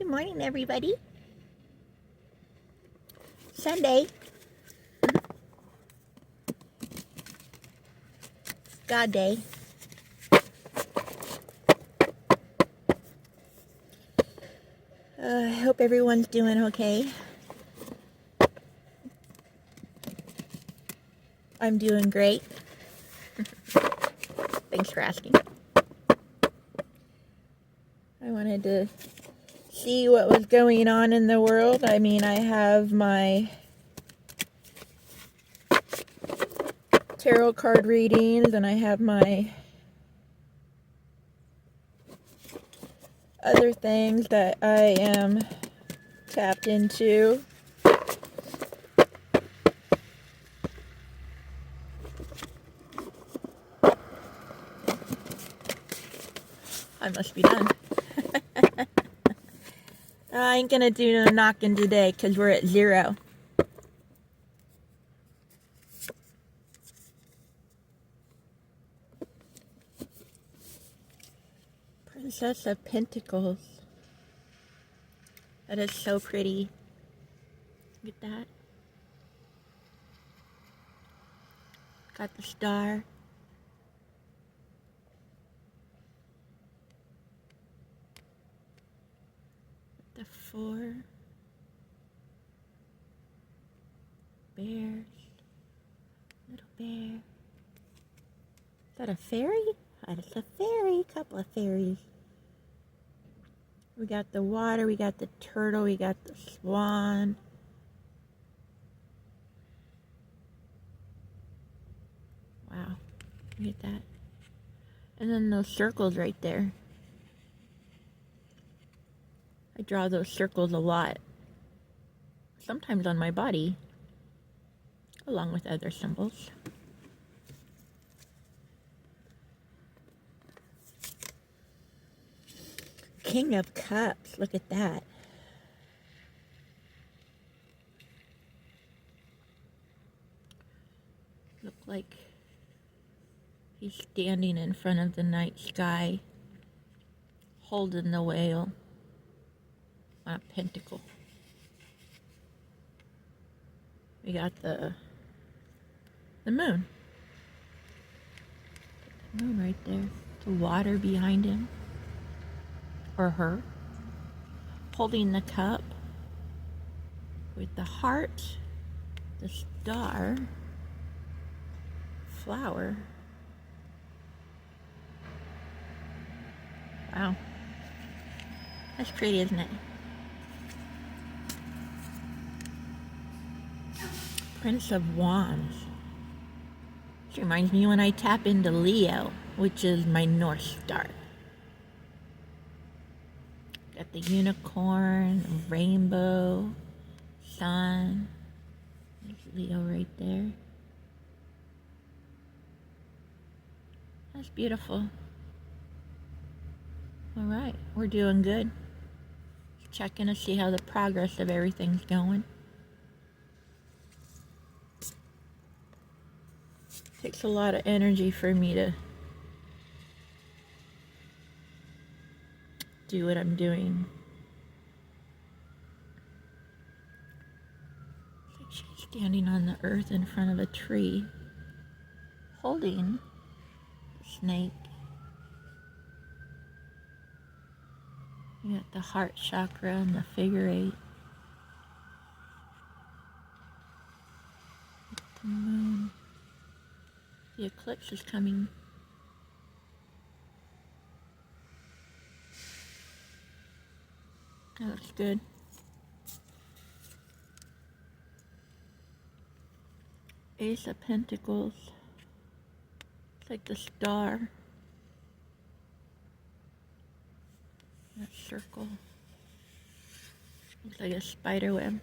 morning, everybody. Sunday. God day. I hope everyone's doing okay. I'm doing great. Thanks for asking. I wanted to see what was going on in the world. I mean, I have my tarot card readings and I have my other things that I am tapped into. I must be done. I ain't gonna do no knocking today because we're at 0. Princess of Pentacles. That is so pretty. Look at that. Got the star. The 4 bears. Little bear. Is that a fairy? That's a fairy. Couple of fairies. We got the water, we got the turtle, we got the swan. Wow, look at that. And then those circles right there. I draw those circles a lot. Sometimes on my body, along with other symbols. King of Cups, look at that. Look like he's standing in front of the night sky, holding the whale on a pentacle. We got the moon. The moon right there. The water behind him. Or her. Holding the cup. With the heart. The star. Flower. Wow. That's pretty, isn't it? Prince of Wands. This reminds me when I tap into Leo, which is my North Star. Got the unicorn, rainbow, sun. There's Leo right there. That's beautiful. Alright, we're doing good. Checking to see how the progress of everything's going. Takes a lot of energy for me to do what I'm doing. It's like she's standing on the earth in front of a tree, holding a snake. You got the heart chakra and the figure 8. The moon. The eclipse is coming. That looks good. Ace of Pentacles. It's like the star. That circle. Looks like a spider web.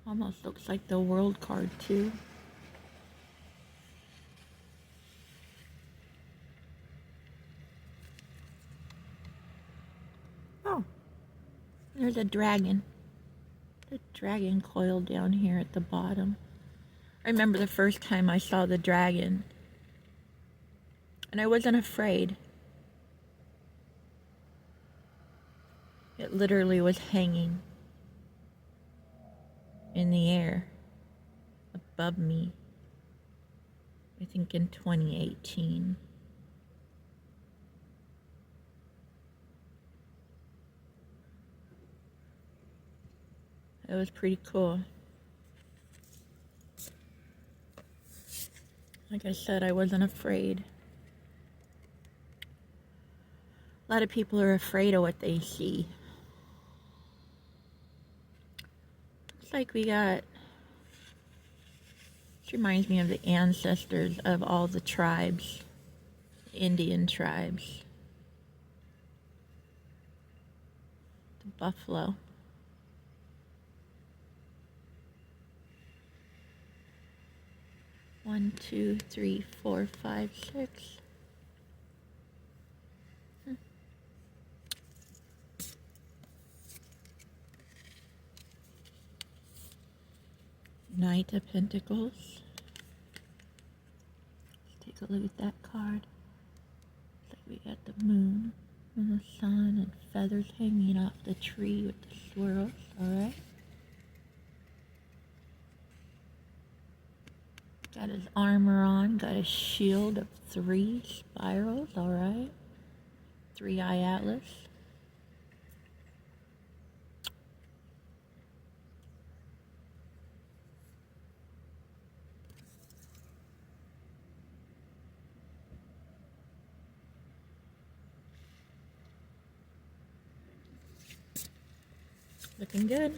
Almost looks like the World card too. Oh, there's a dragon. The dragon coil down here at the bottom. I remember the first time I saw the dragon. And I wasn't afraid. It literally was hanging in the air above me, I think in 2018. It was pretty cool. Like I said, I wasn't afraid. A lot of people are afraid of what they see. Looks like we got, this reminds me of the ancestors of all the tribes, Indian tribes. The buffalo. One, two, three, four, five, six. Knight of Pentacles. Let's take a look at that card. Looks like we got the moon and the sun and feathers hanging off the tree with the swirls. Alright. Got his armor on. Got a shield of 3 spirals. Alright. 3-eye atlas. Looking good.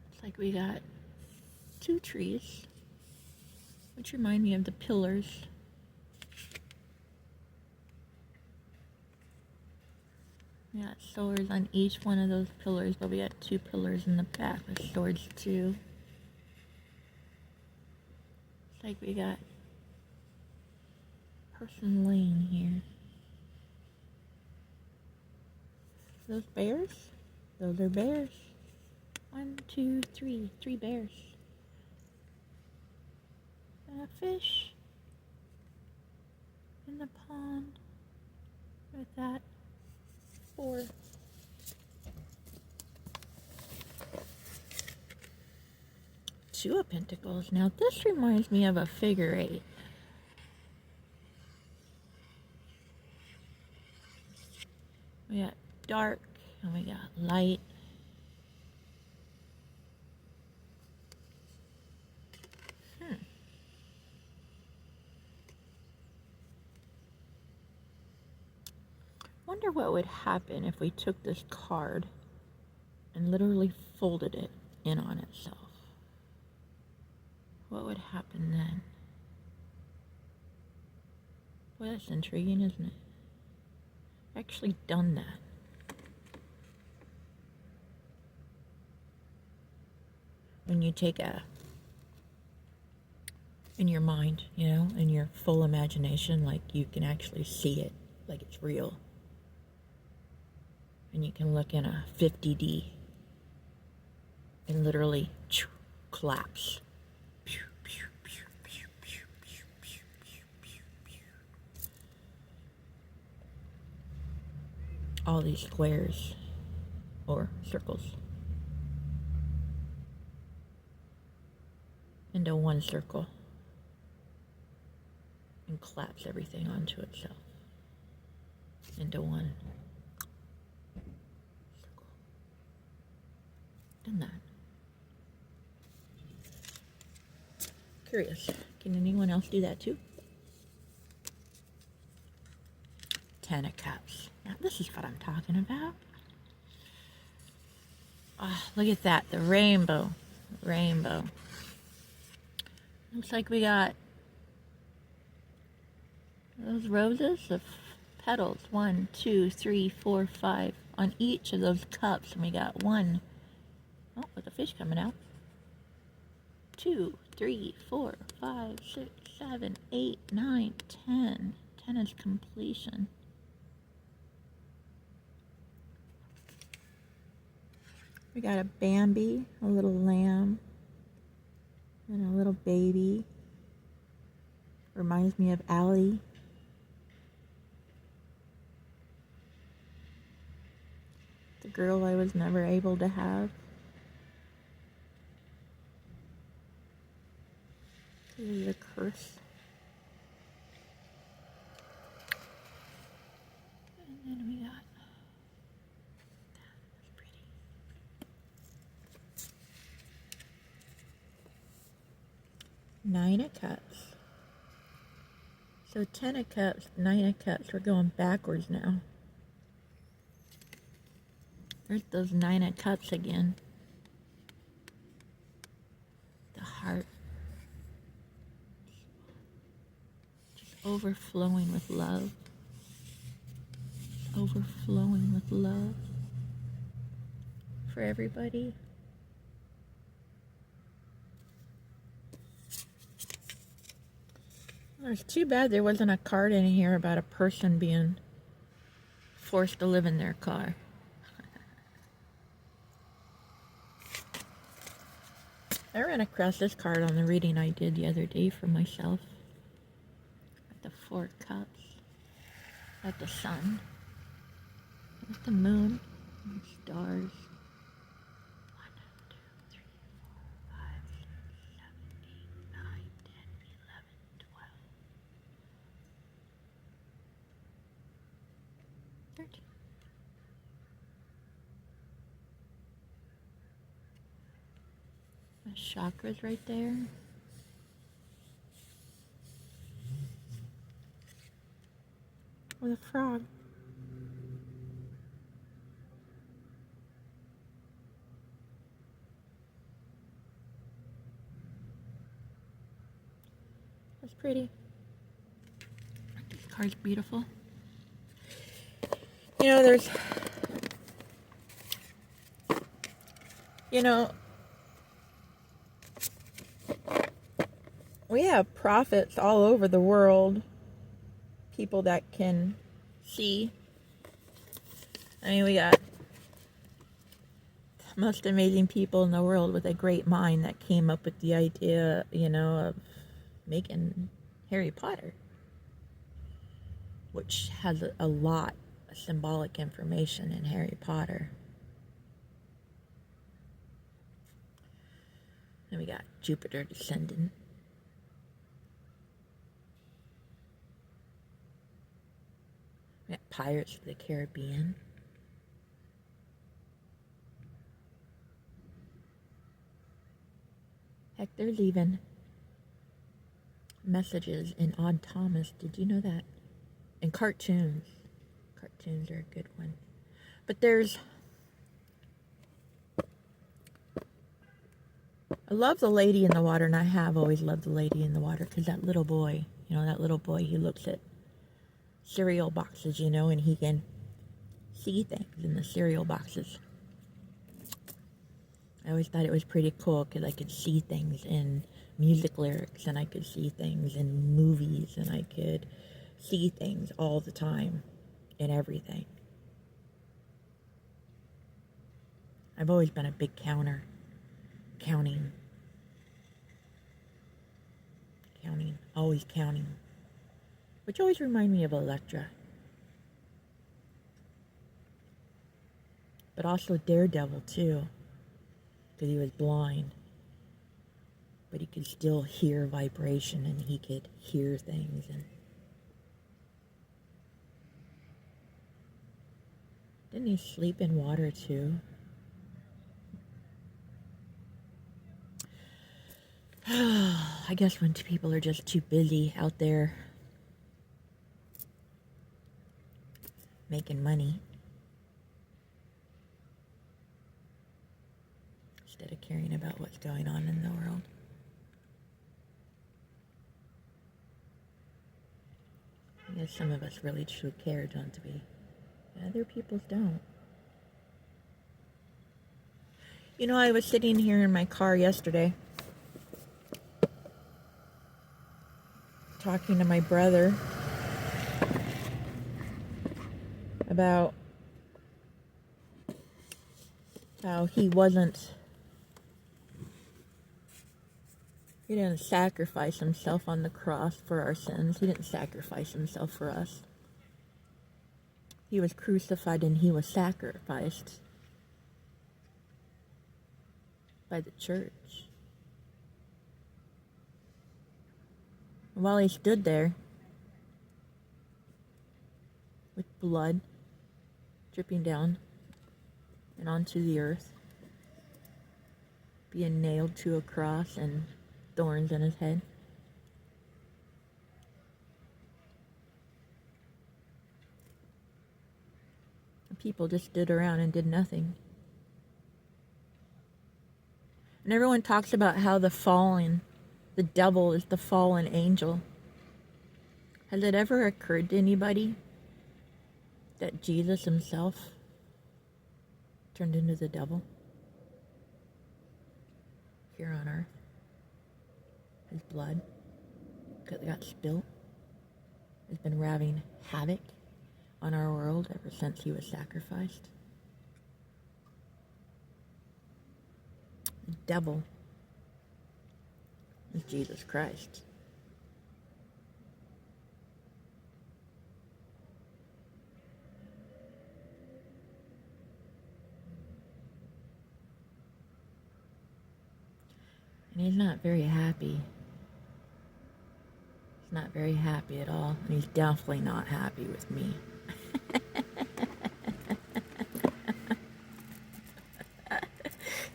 Looks like we got 2 trees, which remind me of the pillars. We got swords on each one of those pillars, but we got 2 pillars in the back with swords too. Looks like we got a person laying here. Those bears? Those are bears. 1, 2, 3. 3 bears. And a fish in the pond with that 4. Two of Pentacles. Now this reminds me of a figure 8. We got dark and we got light. Wonder what would happen if we took this card and literally folded it in on itself. What would happen then? Well, that's intriguing, isn't it? I've actually done that. When you take in your mind, you know, in your full imagination, like you can actually see it, like it's real. And you can look in a 50D and literally collapse. All these squares or circles into one circle and collapse everything onto itself into one circle. Done that. Curious, can anyone else do that too? 10 of Cups. Now this is what I'm talking about. Oh, look at that, the rainbow. Rainbow. Looks like we got those roses of petals. 1, 2, 3, 4, 5 on each of those cups. And we got 1. Oh, with a fish coming out. 2, 3, 4, 5, 6, 7, 8, 9, 10. 10 is completion. We got a Bambi, a little lamb. baby. Reminds me of Allie. The girl I was never able to have. This is a curse. And then we got that's pretty. Nine of Cups. So 10 of Cups, 9 of Cups. We're going backwards now. There's those 9 of Cups again. The heart. Just overflowing with love. Overflowing with love. For everybody. It's too bad there wasn't a card in here about a person being forced to live in their car. I ran across this card on the reading I did the other day for myself. At the 4 of Cups. At the sun. At the moon. And the stars. 1, 2, 3, 4, 5, 6, 7, 8, 9, 10, 11, 12. 13. The chakras right there. With a frog. That's pretty. This card's beautiful. There's we have prophets all over the world. People that can see. We got the most amazing people in the world with a great mind that came up with the idea, of making Harry Potter. Which has a lot of symbolic information in Harry Potter. And we got Jupiter descending. We got Pirates of the Caribbean. Heck, there's even messages in Odd Thomas. Did you know that? And cartoons. Cartoons are a good one. But I love the Lady in the Water, and I have always loved the Lady in the Water, because that little boy, he looks at cereal boxes, and he can see things in the cereal boxes. I always thought it was pretty cool, because I could see things in music lyrics, and I could see things in movies, and I could see things all the time in everything. I've always been a big counting, always counting, which always remind me of Elektra. But also Daredevil too, because he was blind, but he could still hear vibration, and he could hear things. And didn't he sleep in water too? I guess when people are just too busy out there making money instead of caring about what's going on in the world. I guess some of us really should care, don't we? Other people don't. I was sitting here in my car yesterday talking to my brother about how he wasn't He didn't sacrifice himself on the cross for our sins. He didn't sacrifice himself for us. He was crucified and he was sacrificed by the church. And while he stood there with blood dripping down and onto the earth, being nailed to a cross and thorns in his head, people just stood around and did nothing. And everyone talks about how the devil is the fallen angel. Has it ever occurred to anybody that Jesus himself turned into the devil here on earth? His blood that got spilt has been wreaking havoc on our world ever since he was sacrificed. The devil is Jesus Christ. And he's not very happy. He's not very happy at all. And he's definitely not happy with me.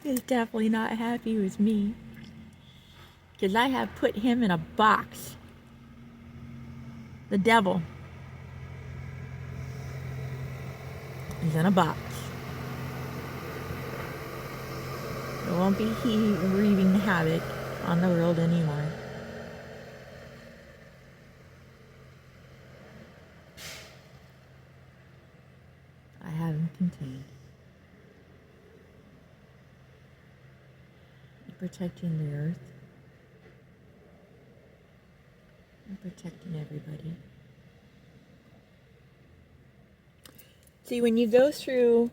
He's definitely not happy with me. Because I have put him in a box. The devil. He's in a box. It won't be he wreaking havoc on the world anymore. I have him contained. I'm protecting the earth. I'm protecting everybody. See, when you go through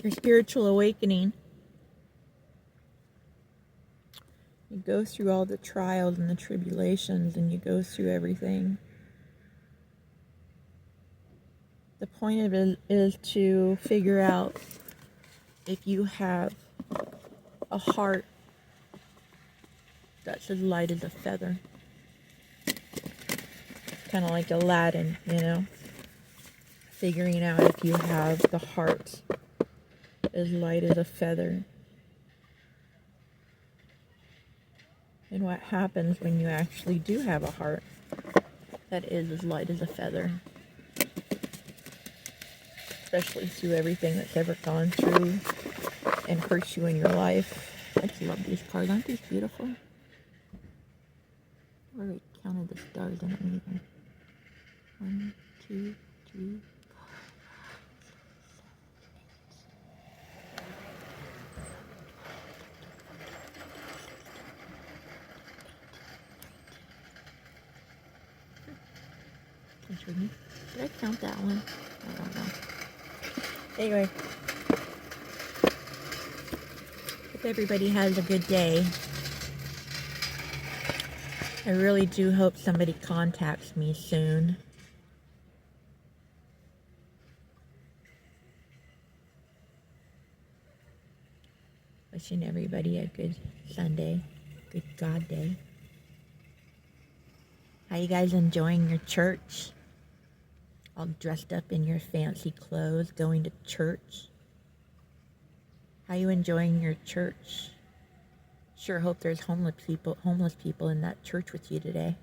your spiritual awakening, you go through all the trials and the tribulations, and you go through everything. The point of it is to figure out if you have a heart that's as light as a feather. Kind of like Aladdin, you know? Figuring out if you have the heart as light as a feather. And what happens when you actually do have a heart that is as light as a feather. Especially through everything that's ever gone through and hurt you in your life. I just love these cards. Aren't these beautiful? I already counted the stars underneath them. 1, 2, 3, 4, 5, 6, 7, 8. Did I count that one? I don't know. Anyway, hope everybody has a good day. I really do hope somebody contacts me soon. Wishing everybody a good Sunday, good God day. How you guys enjoying your church? All dressed up in your fancy clothes, going to church. How you enjoying your church? Sure hope there's homeless people in that church with you today.